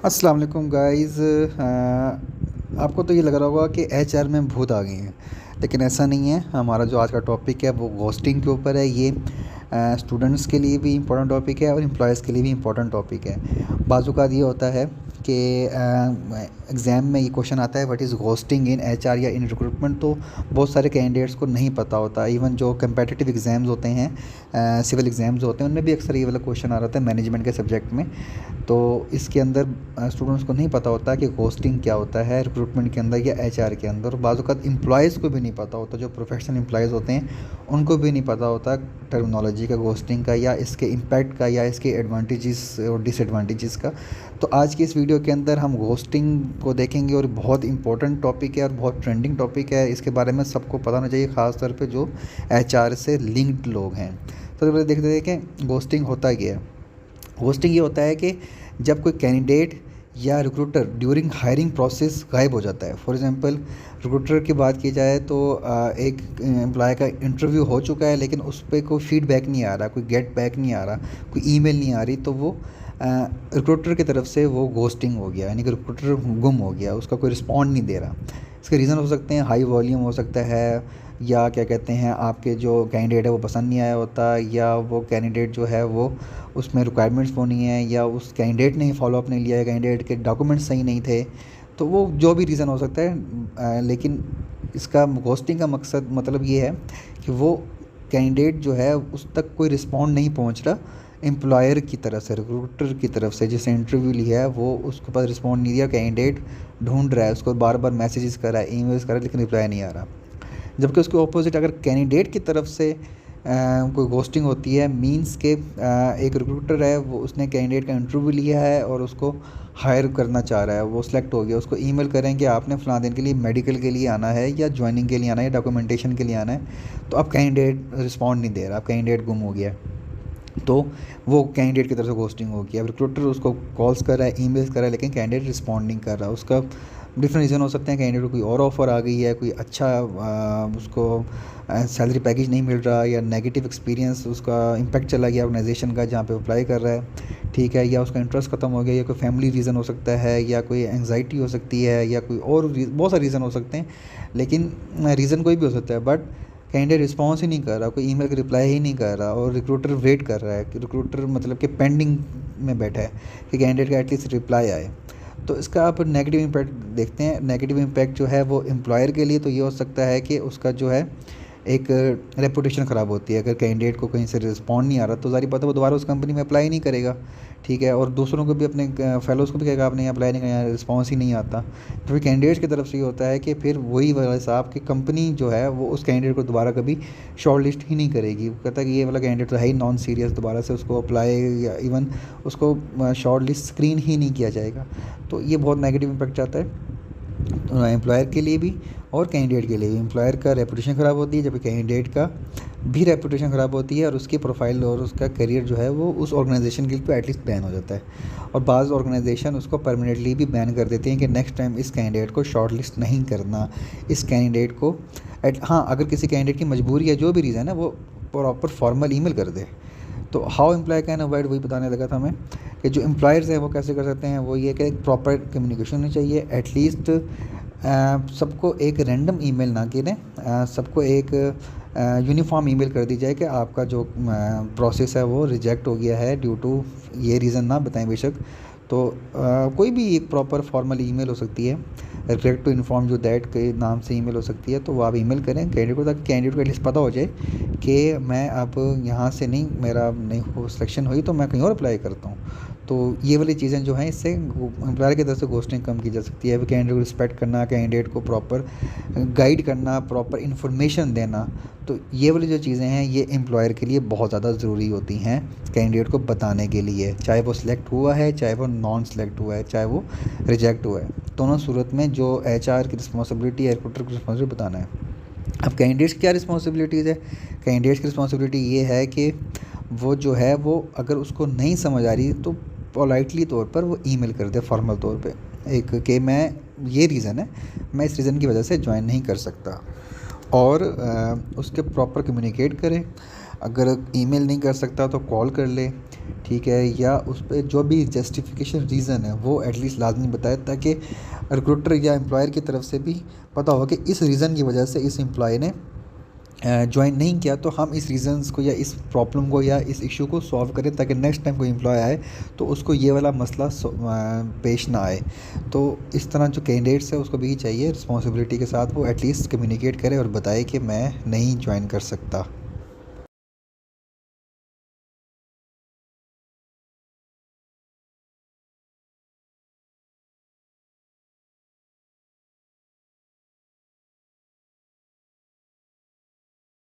अस्सलाम वालेकुम गाइस। आपको तो ये लग रहा होगा कि एचआर में भूत आ गए हैं, लेकिन ऐसा नहीं है। हमारा जो आज का टॉपिक है वो घोस्टिंग के ऊपर है। ये स्टूडेंट्स के लिए भी इम्पोर्टेंट टॉपिक है और एम्प्लॉयज़ के लिए भी इम्पोर्टेंट टॉपिक है। बाज़-औक़ात ये होता है कि एग्ज़ाम में ये क्वेश्चन आता है, what is ghosting in HR या इन रिक्रूटमेंट। तो बहुत सारे कैंडिडेट्स को नहीं पता होता। इवन जो कम्पिटिटिव एग्ज़ाम्स होते हैं, सिविल एग्ज़ाम्स होते हैं, उनमें भी अक्सर ये वाला क्वेश्चन आ रहा है मैनेजमेंट के सब्जेक्ट में। तो इसके अंदर स्टूडेंट्स को नहीं पता होता कि घोस्टिंग क्या होता है रिक्रूटमेंट के अंदर या एचआर के अंदर। बाज़-औक़ात एम्प्लॉयज़ को भी नहीं पता होता, जो प्रोफेशनल एम्प्लॉयज़ होते हैं उनको भी नहीं पता होता टर्मिनोलॉजी का, घोस्टिंग का, या इसके इम्पैक्ट का, या इसके एडवांटेजेस और डिसएडवांटेजेस का। तो आज की इस वीडियो के अंदर हम घोस्टिंग को देखेंगे और बहुत इंपॉर्टेंट टॉपिक है और बहुत ट्रेंडिंग टॉपिक है। इसके बारे में सबको पता होना चाहिए, ख़ास तौर पे जो एचआर से लिंक्ड लोग हैं। सबसे पहले देखते देखें घोस्टिंग होता क्या है। घोस्टिंग ये होता है कि जब कोई कैंडिडेट या रिक्रूटर ड्यूरिंग हायरिंग प्रोसेस गायब हो जाता है। फॉर एग्जांपल रिक्रूटर की बात की जाए तो एक एम्प्लॉय का इंटरव्यू हो चुका है, लेकिन उस पर कोई फीडबैक नहीं आ रहा, कोई गेट बैक नहीं आ रहा, कोई ईमेल नहीं आ रही, तो वो रिक्रूटर की तरफ से वो घोस्टिंग हो गया, यानी कि रिक्रूटर गुम हो गया, उसका कोई रिस्पॉन्ड नहीं दे रहा। इसके रीज़न हो सकते हैं, हाई वॉल्यूम हो सकता है, या क्या कहते हैं, आपके जो कैंडिडेट है वो पसंद नहीं आया होता, या वो कैंडिडेट जो है वो उसमें रिक्वायरमेंट्स वो नहीं है, या उस कैंडिडेट ने ही फॉलोअप नहीं लिया, या कैंडिडेट के डॉक्यूमेंट्स सही नहीं थे। तो वो जो भी रीज़न हो सकता है, लेकिन इसका घोस्टिंग का मकसद मतलब ये है कि वो कैंडिडेट जो है उस तक कोई रिस्पॉन्ड नहीं पहुंच रहा, एम्प्लॉयर की तरफ से, रिक्रूटर की तरफ से जिसने इंटरव्यू लिया है वो उसके पास रिस्पॉन्ड नहीं दिया, कैंडिडेट ढूंढ रहा है, उसको बार बार मैसेजेस कर रहा है, ईमेल्स कर रहा है, लेकिन रिप्लाई नहीं आ रहा। जबकि उसके ऑपोजिट अगर कैंडिडेट की तरफ से कोई घोस्टिंग होती है, मींस के एक रिक्रूटर है, वो उसने कैंडिडेट का इंटरव्यू लिया है और उसको हायर करना चाह रहा है, वो सिलेक्ट हो गया, उसको ईमेल करें कि आपने फ़लाँ दिन के लिए मेडिकल के लिए आना है, या ज्वाइनिंग के लिए आना है, या डॉक्यूमेंटेशन के लिए आना है। तो अब कैंडिडेट रिस्पॉन्ड नहीं दे रहा, अब कैंडिडेट गुम हो गया, तो वो कैंडिडेट की तरफ से घोस्टिंग होगी। अब रिक्रूटर उसको कॉल्स कर रहा है, ईमेल्स कर रहा है, लेकिन कैंडिडेट रिस्पॉन्ड नहीं कर रहा। उसका डिफरेंट रीज़न हो सकते हैं, कैंडिडेट को कोई और ऑफ़र आ गई है, कोई अच्छा उसको सैलरी पैकेज नहीं मिल रहा, या नेगेटिव एक्सपीरियंस उसका इम्पैक्ट चला गया ऑर्गेनाइजेशन का जहाँ पे अप्लाई कर रहा है, ठीक है, या उसका इंटरेस्ट ख़त्म हो गया, या कोई फैमिली रीज़न हो सकता है, या कोई एंग्जाइटी हो सकती है, या कोई और बहुत सारे रीज़न हो सकते हैं। लेकिन रीज़न कोई भी हो सकता है, बट कैंडिडेट रिस्पॉन्स ही नहीं कर रहा, कोई ईमेल का रिप्लाई ही नहीं कर रहा, और रिक्रूटर वेट कर रहा है कि रिक्रूटर मतलब कि पेंडिंग में बैठा है कि कैंडिडेट का एटलीस्ट रिप्लाई आए। तो इसका आप नेगेटिव इम्पैक्ट देखते हैं। नेगेटिव इम्पैक्ट जो है वो एम्प्लॉयर के लिए तो ये हो सकता है कि उसका जो है एक रेपुटेशन ख़राब होती है। अगर कैंडिडेट को कहीं से रिस्पॉन्ड नहीं आ रहा तो ज़ाहिर बात है वो दोबारा उस कंपनी में अप्लाई नहीं करेगा, ठीक है, और दूसरों को भी, अपने फेलोज़ को भी कहेगा आपने अप्लाई नहीं किया, रिस्पॉन्स ही नहीं आता। तो फिर कैंडिडेट की तरफ से ये होता है कि फिर वही वाला हिसाब कि कंपनी जो है वो उस कैंडिडेट को दोबारा कभी शॉर्ट लिस्ट ही नहीं करेगी। वो कहता है कि ये वाला कैंडिडेट तो है ही नॉन सीरियस, दोबारा से उसको अप्लाई या इवन उसको शॉर्ट लिस्ट स्क्रीन ही नहीं किया जाएगा। तो ये बहुत नेगेटिव इम्पैक्ट आता है एम्प्लॉयर के लिए भी और कैंडिडेट के लिए भी। एम्प्लॉयर का रेपुटेशन ख़राब होती है, जबकि कैंडिडेट का भी रेपुटेशन ख़राब होती है, और उसकी प्रोफाइल और उसका करियर जो है वो उस ऑर्गेनाइजेशन के लिए एटलीस्ट बैन हो जाता है। और बाज़ ऑर्गेनाइजेशन उसको परमानेंटली भी बैन कर देती हैं कि नेक्स्ट टाइम इस कैंडिडेट को शॉर्ट लिस्ट नहीं करना, इस कैंडिडेट को हाँ, अगर किसी कैंडिडेट की मजबूरी है, जो भी रीज़न है, वो प्रॉपर फॉर्मल ईमेल कर दे। तो हाउ एम्प्लॉय कैन अवॉइड, वही बताने लगा था मैं कि जो एम्प्लॉयर्स हैं वो कैसे कर सकते हैं। वो ये कि एक प्रॉपर कम्युनिकेशन होनी चाहिए, एटलीस्ट सबको एक रैंडम ईमेल ना करें, सबको एक यूनिफॉर्म ईमेल कर दी जाए कि आपका जो प्रोसेस है वो रिजेक्ट हो गया है ड्यू टू ये रीज़न, ना बताएं बेशक। तो कोई भी एक प्रॉपर फॉर्मल ईमेल हो सकती है, regret to inform you that के नाम से ईमेल हो सकती है। तो वो आप ईमेल करें कैंडिडेट को, ताकि कैंडिडेट को एटलीस्ट पता हो जाए कि मैं अब यहाँ से नहीं, मेरा नहीं हो सिलेक्शन हुई तो मैं कहीं और अप्लाई करता हूँ। तो ये वाली चीज़ें जो हैं, इससे एम्प्लॉयर की तरफ से घोस्टिंग कम की जा सकती है। कैंडिडेट को रिस्पेक्ट करना, कैंडिडेट को प्रॉपर गाइड करना, प्रॉपर इन्फॉर्मेशन देना, तो ये वाली जो चीज़ें हैं ये एम्प्लॉयर के लिए बहुत ज़्यादा ज़रूरी होती हैं कैंडिडेट को बताने के लिए, चाहे वो सिलेक्ट हुआ है, चाहे वो नॉन सिलेक्ट हुआ है, चाहे वो रिजेक्ट हुआ है। दोनों सूरत में जो एचआर की रिस्पॉन्सिबिलिटी है, रिक्रूटर की रिस्पॉन्सिबिलिटी बताना है। अब कैंडिडेट्स की क्या रिस्पॉन्सिबिलिटीज़ है। कैंडिडेट्स की रिस्पॉन्सिबिलिटी ये है कि वो जो है वो अगर उसको नहीं समझ आ रही तो पोलाइटली तौर पर वो ईमेल कर दे, फॉर्मल तौर पे, एक कि मैं ये रीज़न है, मैं इस रीज़न की वजह से ज्वाइन नहीं कर सकता, और उसके प्रॉपर कम्युनिकेट करें। अगर ईमेल नहीं कर सकता तो कॉल कर ले, ठीक है, या उस पे जो भी जस्टिफिकेशन रीज़न है वो एटलीस्ट लाजमी बताए, ताकि रिक्रूटर या एम्प्लॉयर की तरफ से भी पता हो कि इस रीज़न की वजह से इस एम्प्लॉय ने ज्वाइन नहीं किया, तो हम इस रीज़न्स को या इस प्रॉब्लम को या इस इशू को सॉल्व करें, ताकि नेक्स्ट टाइम कोई एम्प्लॉय आए तो उसको ये वाला मसला पेश ना आए। तो इस तरह जो कैंडिडेट्स है उसको भी चाहिए रिस्पॉन्सिबिलिटी के साथ वो एटलीस्ट कम्युनिकेट करे और बताए कि मैं नहीं ज्वाइन कर सकता।